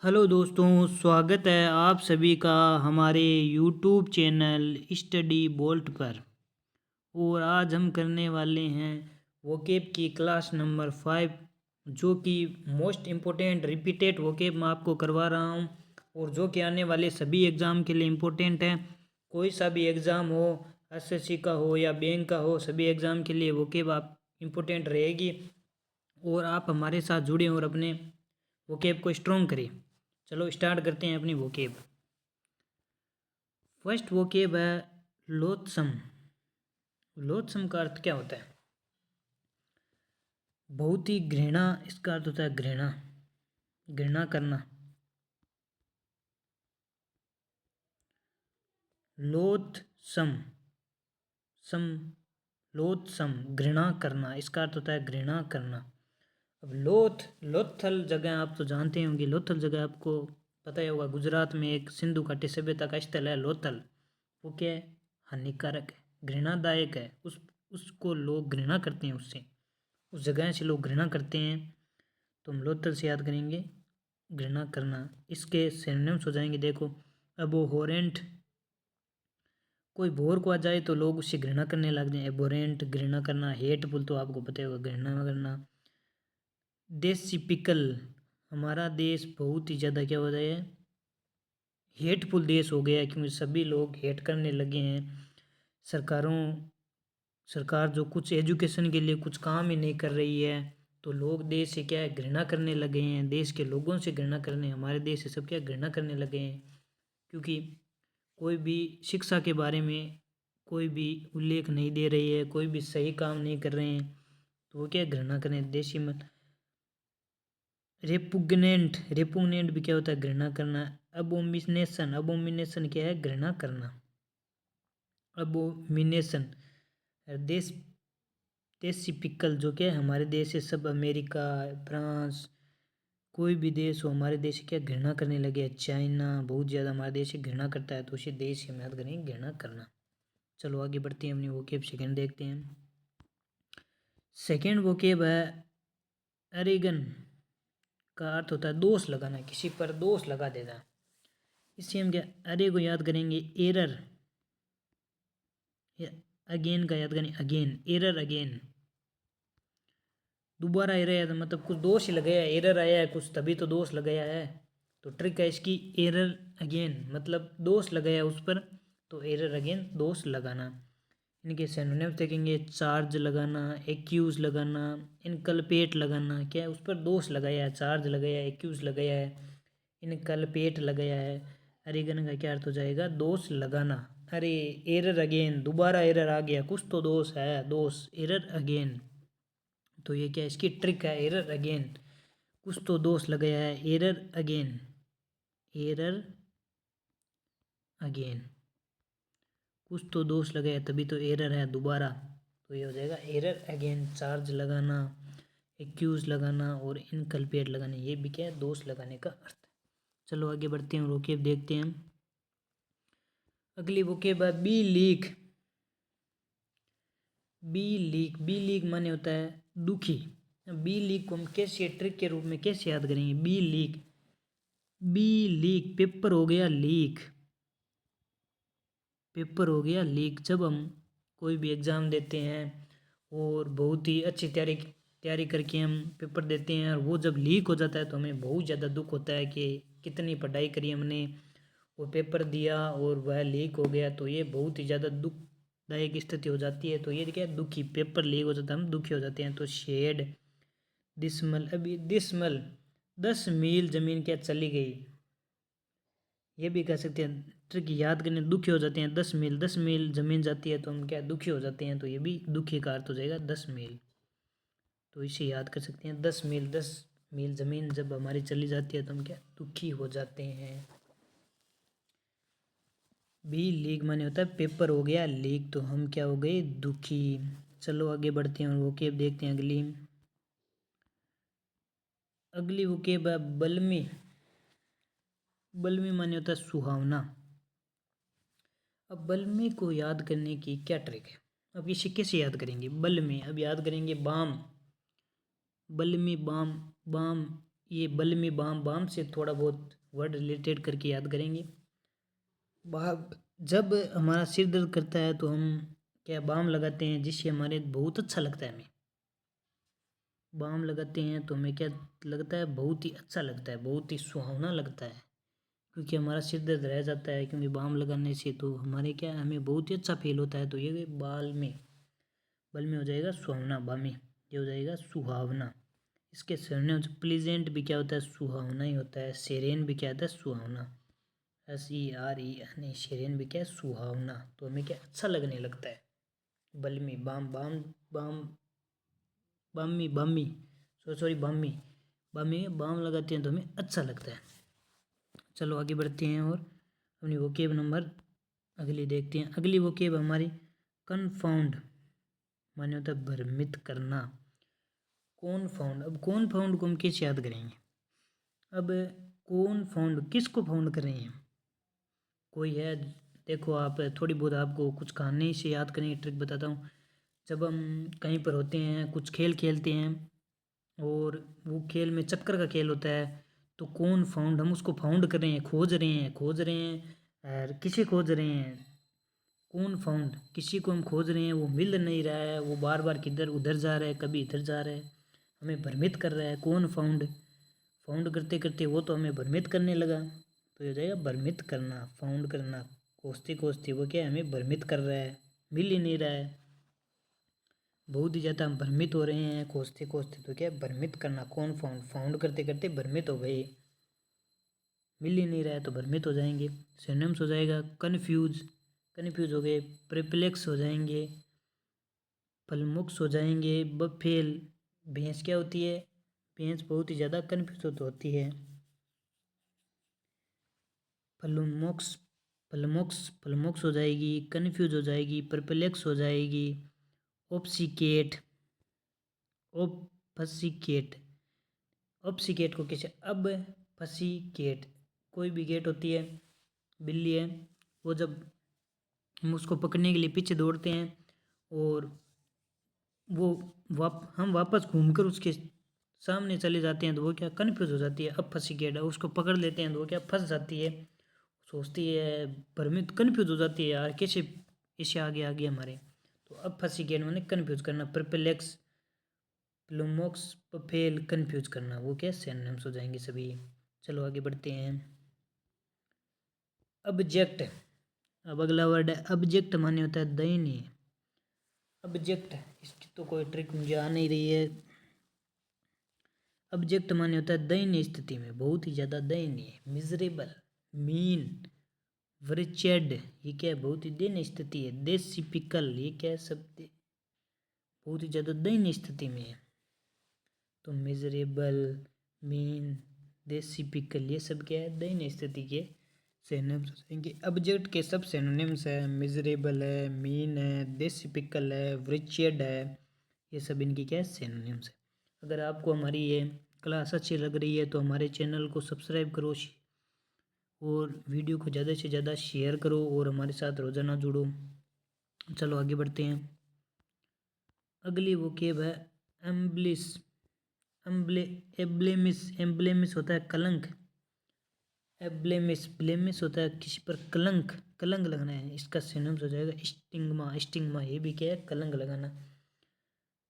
Hello दोस्तों, स्वागत है आप सभी का हमारे यूट्यूब चैनल स्टडी बोल्ट पर। और आज हम करने वाले हैं वोकेब की क्लास नंबर 5, जो कि मोस्ट इम्पोर्टेंट रिपीटेड वोकेब मैं आपको करवा रहा हूं और जो कि आने वाले सभी एग्ज़ाम के लिए इम्पोर्टेंट है। कोई सा भी एग्ज़ाम हो, एसएससी का हो या बैंक का हो, सभी एग्ज़ाम के लिए वोकेब आप इम्पोर्टेंट रहेगी। और आप हमारे साथ जुड़े और अपने वोकेब को स्ट्रॉन्ग करें। चलो स्टार्ट करते हैं अपनी वोकेब। फर्स्ट वोकेब है लोथसम। लोथसम का अर्थ क्या होता है? बहुत ही घृणा, इसका अर्थ होता है घृणा, घृणा करना। लोथसम, सम, लोथसम घृणा करना, इसका अर्थ होता है घृणा करना। अब लोथल जगह आप तो जानते होंगे। लोथल जगह आपको पता ही होगा, गुजरात में एक सिंधु घाटी सभ्यता का स्थल है लोथल। वो क्या है? हानिकारक है, घृणादायक है, उसको लोग घृणा करते हैं। उससे, उस जगह से लोग घृणा करते हैं। तो हम लोथल से याद करेंगे घृणा करना। इसके सिनोनिम्स हो जाएंगे, देखो, अबोहोरेंट। कोई भोर को आ जाए तो लोग उससे घृणा करने लग जाए। एबोरेंट घृणा करना, हेटफुल तो आपको पता होगा घृणा करना। डेसिपिकल, हमारा देश बहुत ही ज़्यादा क्या हो रहा है, हेटफुल देश हो गया है, क्योंकि सभी लोग हेट करने लगे हैं। सरकार जो कुछ एजुकेशन के लिए कुछ काम ही नहीं कर रही है, तो लोग देश से क्या है, घृणा करने लगे हैं। देश के लोगों से घृणा करने, हमारे देश से सब क्या घृणा करने लगे हैं, क्योंकि कोई भी शिक्षा के बारे में कोई भी उल्लेख नहीं दे रही है, कोई भी सही काम नहीं कर रहे हैं, तो वो क्या घृणा करें। देशी मत। रेपुगनेंट भी क्या होता है? घृणा करना। अबोमिनेशन क्या है? घृणा करना। अबोमिनेशन। देश देसिपिकल जो क्या है, हमारे देश से सब, अमेरिका, फ्रांस, कोई भी देश हो हमारे देश से क्या घृणा करने लगे हैं। चाइना बहुत ज़्यादा हमारे देश से घृणा करता है, तो उसी देश से हम याद करेंगे घृणा करना। चलो आगे बढ़ते हैं, अपनी वोकेब सेकेंड देखते हैं। सेकेंड वोकेब है अरेगन। का अर्थ होता है दोष लगाना, किसी पर दोष लगा देना। इससे हम क्या अरे को याद करेंगे एरर, अगेन का याद करें अगेन, एरर अगेन। दोबारा एरर आया तो मतलब कुछ दोष ही लगाया, एरर आया है कुछ तभी तो दोष लगाया है। तो ट्रिक है इसकी एरर अगेन, मतलब दोष लगाया उस पर, तो एरर अगेन दोष लगाना। इनके सिनोनिम्स देखेंगे, चार्ज लगाना, एक्यूज लगाना, इनकल्पेट लगाना। क्या है? उस पर दोष लगाया है, चार्ज लगाया है, एक्यूज लगाया है, इनकल्पेट लगाया है। अरेगन का क्या अर्थ हो जाएगा? दोष लगाना। अरे एरर अगेन, दोबारा एरर आ गया, कुछ तो दोष है, दोष, एरर अगेन। तो ये क्या इसकी ट्रिक है, एरर अगेन, कुछ तो दोष लगाया है, एरर अगेन, एरर अगेन, कुछ तो दोष लगाया तभी तो एरर है दोबारा। तो ये हो जाएगा एरर अगेन। चार्ज लगाना, एक्यूज लगाना और इनकल्पेट लगाना, ये भी क्या है? दोष लगाने का अर्थ है। चलो आगे बढ़ते हैं, वोकेब देखते हैं। अगली वोकेब है बी लीक। बी लीक माने होता है दुखी। बी लीक को हम कैसे ट्रिक के रूप में कैसे याद करेंगे? B leak, B leak, paper हो गया लीक, पेपर हो गया लीक। जब हम कोई भी एग्ज़ाम देते हैं और बहुत ही अच्छी तैयारी करके हम पेपर देते हैं, और वो जब लीक हो जाता है तो हमें बहुत ज़्यादा दुख होता है कि कितनी पढ़ाई करी हमने, वो पेपर दिया और वह लीक हो गया। तो ये बहुत ही ज़्यादा दुखदायक स्थिति हो जाती है। तो ये क्या है? दुखी, पेपर लीक हो जाता है, हम दुखी हो जाते हैं। तो शेड, डिसमल, अभी डिसमल 10 मील ज़मीन क्या चली गई, ये भी कह सकते हैं। ट्रिक याद करने, दुखी हो जाते हैं, 10 मील, 10 मील ज़मीन जाती है तो हम क्या दुखी हो जाते हैं। तो ये भी दुखी का अर्थ हो जाएगा 10 मील। तो इसे याद कर सकते हैं, 10 मील, 10 मील ज़मीन जब हमारी चली जाती है तो हम क्या दुखी हो जाते हैं। भी लीक माने होता है पेपर हो गया लीक, तो हम क्या हो गए? दुखी। चलो आगे बढ़ते हैं और वोकेब देखते हैं अगली। अगली वोकेब है बलमी। बलमी माने होता है सुहावना। अब बलमी को याद करने की क्या ट्रिक है? अब इसे कैसे याद करेंगे? बलमी, अब याद करेंगे बाम, बलमी बाम, बाम ये बलमी बाम, बाम से थोड़ा बहुत वर्ड रिलेटेड करके याद करेंगे। जब हमारा सिर दर्द करता है तो हम क्या बाम लगाते हैं, जिससे हमारे बहुत अच्छा लगता है। हमें बाम लगाते हैं तो हमें क्या लगता है, बहुत ही अच्छा लगता है, बहुत ही सुहावना लगता है, क्योंकि हमारा सिर दर्द रह जाता है। क्योंकि बाम लगाने से तो हमारे क्या हमें बहुत ही अच्छा फील होता है। तो ये बल में हो जाएगा सुहावना, बामी ये हो जाएगा सुहावना। इसके सरने प्लीजेंट भी क्या होता है, सुहावना ही होता है। सेरेन भी क्या होता है, सुहावना। SEREN, शेरेन भी क्या है, सुहावना। तो हमें क्या अच्छा लगने लगता है। बलमी बाम, बाम बाम, बामी बामी सॉरी बामी, बामी बाम लगाते हैं तो हमें अच्छा लगता है। चलो आगे बढ़ते हैं और अपनी वोकेब नंबर अगली देखते हैं। अगली वोकेब हमारी कन्फाउंड, माने होता है भ्रमित करना। कॉनफाउंड, अब कॉनफाउंड को हम कैसे याद करेंगे। अब कॉनफाउंड किसको फाउंड कर रहे हैं, कोई है। देखो आप थोड़ी बहुत आपको कुछ कहानी से याद करेंगे, ट्रिक बताता हूँ। जब हम कहीं पर होते हैं, कुछ खेल खेलते हैं और वो खेल में चक्कर का खेल होता है, तो कौन फाउंड, हम उसको फाउंड कर रहे हैं, खोज रहे हैं और किसे खोज रहे हैं, कौन फाउंड, किसी को हम खोज रहे हैं, वो मिल नहीं रहा है, वो बार बार किधर उधर जा रहा है, कभी इधर जा रहा है, हमें भ्रमित कर रहा है। कौन फाउंड, फाउंड करते करते वो तो हमें भ्रमित करने लगा। तो ये हो जाएगा भ्रमित करना, फाउंड करना। खोजते खोजते वो क्या है, हमें भ्रमित कर रहा है, मिल ही नहीं रहा है, बहुत ही ज़्यादा हम भ्रमित हो रहे हैं खोजते खोजते। तो क्या है, भ्रमित करना। कौन फाउंड, फाउंड करते करते भ्रमित हो गए, मिल ही नहीं रहा है तो भ्रमित हो जाएंगे। सिनोनिम्स हो जाएगा कन्फ्यूज, कन्फ्यूज हो गए, प्रिप्लेक्स हो जाएंगे, पलमुक्स हो जाएंगे, बफेल, भैंस क्या होती है, भैंस बहुत ही ज़्यादा कन्फ्यूज होती है। पलमुक्स, पलमुक्स हो जाएगी, कन्फ्यूज हो जाएगी, परप्लेक्स हो जाएगी, ओप्सिकेट, ओपसिकेट, ओप्सिकेट को कैसे, अब फसीकेट, कोई भी गेट होती है, बिल्ली है, वो जब हम उसको पकड़ने के लिए पीछे दौड़ते हैं और वो हम वापस घूमकर उसके सामने चले जाते हैं, तो वो क्या कन्फ्यूज हो जाती है। अब फंसी गेट है, उसको पकड़ लेते हैं तो वो क्या फंस जाती है, सोचती है, भ्रमित कन्फ्यूज हो जाती है, यार कैसे इसे आगे हमारे। तो अब फंसी गेट मैंने कन्फ्यूज करना, परप्लेक्स, प्लुमोक्स, पफेल, कन्फ्यूज करना, वो क्या सिनोनिम्स हो जाएंगे सभी। चलो आगे बढ़ते हैं। ऑब्जेक्ट, अब अगला वर्ड है ऑब्जेक्ट, माने होता है दयनीय। ऑब्जेक्ट, इसकी तो कोई ट्रिक मुझे आ नहीं रही है। ऑब्जेक्ट माने होता है दयनीय स्थिति में, बहुत ही ज़्यादा दयनीय, मिजरेबल, मीन, वृचेड, ये क्या है, बहुत ही दयनीय स्थिति है। डेसिपिकल, ये क्या है, सब बहुत ही ज़्यादा दयनीय स्थिति में है। तो मिजरेबल, मीन, डेसिपिकल, ये सब क्या है, दयनीय स्थिति के सिनोनिम्स हो जाएंगे। ऑब्जेक्ट के सब सिनोनिम्स है, मिजरेबल है, मीन है, डेसिपिकल है, वृचेड है, ये सब इनकी क्या है, सिनोनिम्स है। अगर आपको हमारी ये क्लास अच्छी लग रही है तो हमारे चैनल को सब्सक्राइब करो और वीडियो को ज़्यादा से ज़्यादा शेयर करो और हमारे साथ रोज़ाना जुड़ो। चलो आगे बढ़ते हैं। अगली वोकेब है एम्ब्लिस, एब्लेमिस, एम्ब्लेमिस होता है कलंक, एब्लेमिस, ब्लेमिस होता है किसी पर कलंक, कलंक लगना है, इसका सिनोनिम्स हो जाएगा स्टिग्मा, स्टिग्मा, ये भी क्या है, कलंक लगाना।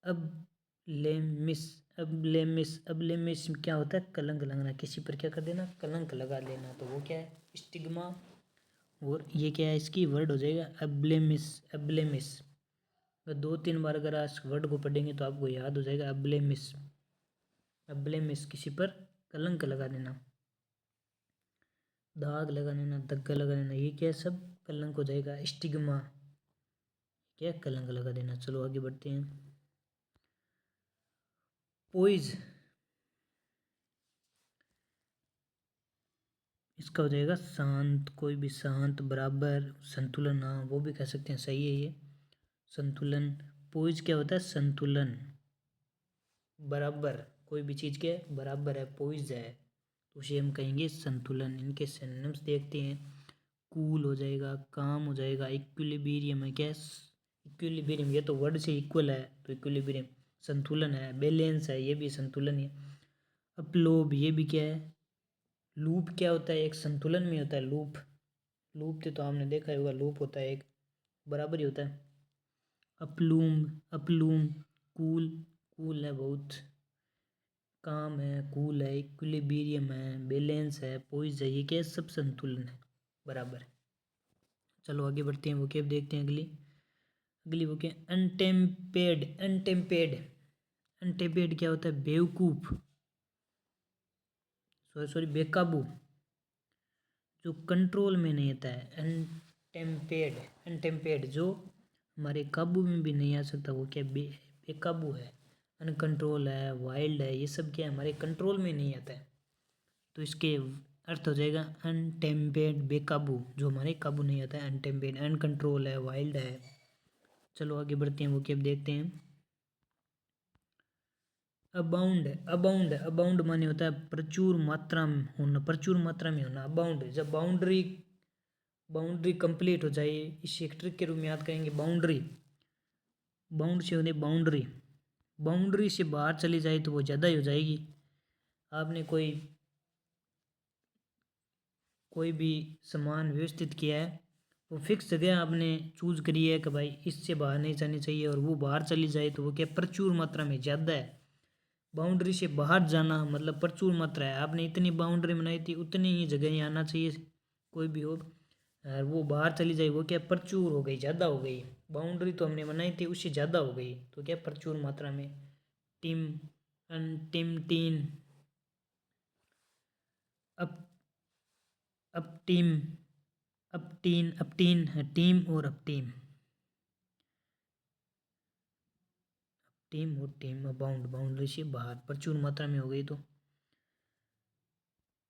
अब लेमिस, अब लेमिस क्या होता है, कलंक लगना, किसी पर क्या कर देना, कलंक लगा लेना, तो वो क्या है, स्टिग्मा। और ये क्या है, इसकी वर्ड हो जाएगा अब्लेमिस, अब्लेमिस। अगर 2-3 बार अगर आज वर्ड को पढ़ेंगे तो आपको याद हो जाएगा अब्लेमिस, अब्लेमिस, किसी पर कलंक लगा देना, दाग लगा देना, धक्का लगा देना, ये क्या है, सब कलंक हो जाएगा। स्टिग्मा क्या है, कलंक लगा देना। चलो आगे बढ़ते हैं। पोइज, इसका हो जाएगा शांत, कोई भी शांत, बराबर, संतुलन, हाँ वो भी कह सकते हैं, सही है ये, संतुलन। पोइज क्या होता है, संतुलन, बराबर, कोई भी चीज़ के बराबर है, पोइज है, तो उसे हम कहेंगे संतुलन। इनके सिनोनिम्स देखते हैं। कूल हो जाएगा, काम हो जाएगा, इक्विलिब्रियम है, क्या, इक्विलिब्रियम, ये तो वर्ड से इक्वल है तो इक्विलिब्रियम, संतुलन है, बैलेंस है, ये भी संतुलन है। अपलोब ये भी क्या है, लूप क्या होता है, एक संतुलन में होता है लूप। लूप तो आपने देखा ही होगा, लूप होता है एक बराबर ही होता है। अपलूम, अपलूम कूल, कूल है बहुत, काम है, कूल है, इक्विलिब्रियम है, बैलेंस है, पोइज है, ये क्या है, सब संतुलन है, बराबर। चलो आगे बढ़ते हैं, वो क्या देखते हैं अगली। अगली वो क्या, अनटेम्पेड, अनटेम्पेड, अनटेम्पेड क्या होता है, बेवकूफ, सॉरी सॉरी बेकाबू, जो कंट्रोल में नहीं आता है। अनटेम्पेड, अनटेम्पेड जो हमारे काबू में भी नहीं आ सकता, वो क्या बेकाबू है, अनकंट्रोल है, वाइल्ड है, ये सब क्या है, हमारे कंट्रोल में नहीं आता है। तो इसके अर्थ हो जाएगा अनटेम्पेड, बेकाबू, जो हमारे काबू नहीं आता है, अनटेम्पेड, अनकंट्रोल है, वाइल्ड है। चलो आगे बढ़ते हैं, वो क्या देखते हैं। अबाउंड, अबाउंड, अबाउंड माने होता है प्रचुर मात्रा में होना, प्रचुर मात्रा में होना। अबाउंड जब बाउंड्री, बाउंड्री कंप्लीट हो जाए, इसे एक ट्रिक के रूप में याद करेंगे। बाउंड्री, बाउंड से होने बाउंड्री, बाउंड्री से बाहर चली जाए तो वो ज़्यादा ही हो जाएगी। आपने कोई भी सामान व्यवस्थित किया है, वो फिक्स जगह आपने चूज करी है कि भाई इससे बाहर नहीं जानी चाहिए, और वो बाहर चली जाए तो वो क्या प्रचुर मात्रा में, ज़्यादा है। बाउंड्री से बाहर जाना मतलब प्रचुर मात्रा है, आपने इतनी बाउंड्री बनाई थी, उतनी ही जगह ही आना चाहिए कोई भी हो, और वो बाहर चली जाए वो क्या प्रचुर हो गई, ज़्यादा हो गई। बाउंड्री तो हमने बनाई थी, उससे ज़्यादा हो गई तो क्या प्रचुर मात्रा में। टीम, अन टीम टीन, अप, अप टीम, अपटीन, अपटीन है टीम, और अपटीम, टीम और टीम, बाउंड, बाउंड्री से बाहर प्रचुर मात्रा में हो गई तो।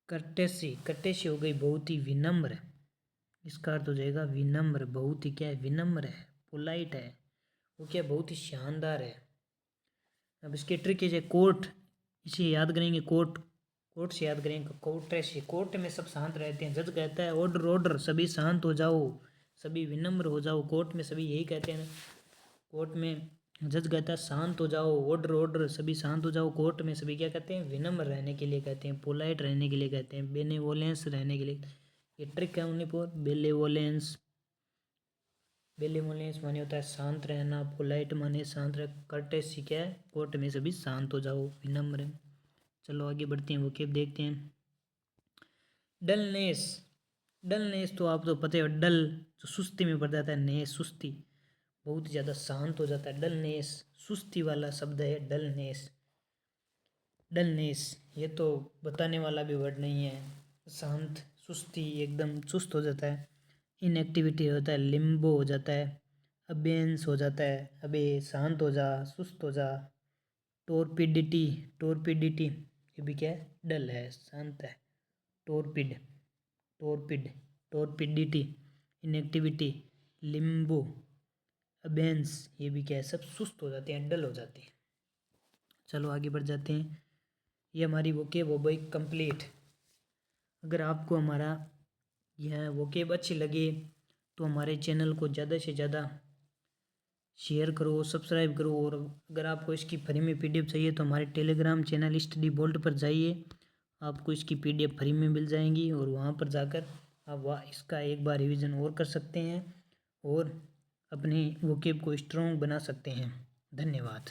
कर्टेसी, कर्टेसी हो गई बहुत ही विनम्र, इसका अर्थ हो जाएगा विनम्र, बहुत ही क्या है, विनम्र है, पोलाइट है, वो क्या बहुत ही शानदार है। अब इसकी ट्रिक है कोर्ट, इसे याद करेंगे, कोर्ट, कोर्ट से याद करेंगे, कोर्टेसी, कोर्ट में सब शांत रहते हैं, जज कहता है ऑर्डर ऑर्डर, सभी शांत हो जाओ, सभी विनम्र हो जाओ, कोर्ट में सभी यही कहते हैं। कोर्ट में जज कहता है शांत हो जाओ, ऑर्डर ऑर्डर, सभी शांत हो जाओ। कोर्ट में सभी क्या कहते हैं, विनम्र रहने के लिए कहते हैं, पोलाइट रहने के लिए कहते हैं, बेनेवोलेंस रहने के लिए। ये ट्रिक है उन्हीं पर, बेलेवोलेंस, बेलेवोलेंस माने होता है शांत रहना, पोलाइट माने शांत रह, कर्टेसी क्या है, कोर्ट में सभी शांत हो जाओ, विनम्र। चलो आगे बढ़ते हैं, वो क्या देखते हैं। डलनेस, डलनेस तो आप तो पता है, डल जो सुस्ती में पड़ जाता है, नेस सुस्ती, बहुत ज़्यादा शांत हो जाता है, डलनेस सुस्ती वाला शब्द है, डलनेस। डलनेस ये तो बताने वाला भी वर्ड नहीं है, शांत, सुस्ती, एकदम सुस्त हो जाता है। इनएक्टिविटी होता है, लिम्बो हो जाता है, अबेंस हो जाता है, अबे शांत हो जा, सुस्त हो जा। टोरपिडिटी, टोरपिडिटी ये भी क्या है, डल है, शांत है। टोरपिड, टोरपिड, टोरपिडिटी, इनएक्टिविटी, लिम्बो, अबेंस ये भी क्या है, सब सुस्त हो जाते हैं, डल हो जाते हैं। चलो आगे बढ़ जाते हैं, ये हमारी वोकेब हो गई कंप्लीट। अगर आपको हमारा यह वोकेब अच्छी लगे तो हमारे चैनल को ज़्यादा से ज़्यादा शेयर करो, सब्सक्राइब करो, और अगर आपको इसकी फ्री में पीडीएफ चाहिए तो हमारे टेलीग्राम चैनल स्टडी बोल्ट पर जाइए, आपको इसकी पीडीएफ फ्री में मिल जाएंगी, और वहाँ पर जाकर आप वह इसका एक बार रिवीजन और कर सकते हैं, और अपनी वोकेब को स्ट्रॉन्ग बना सकते हैं। धन्यवाद।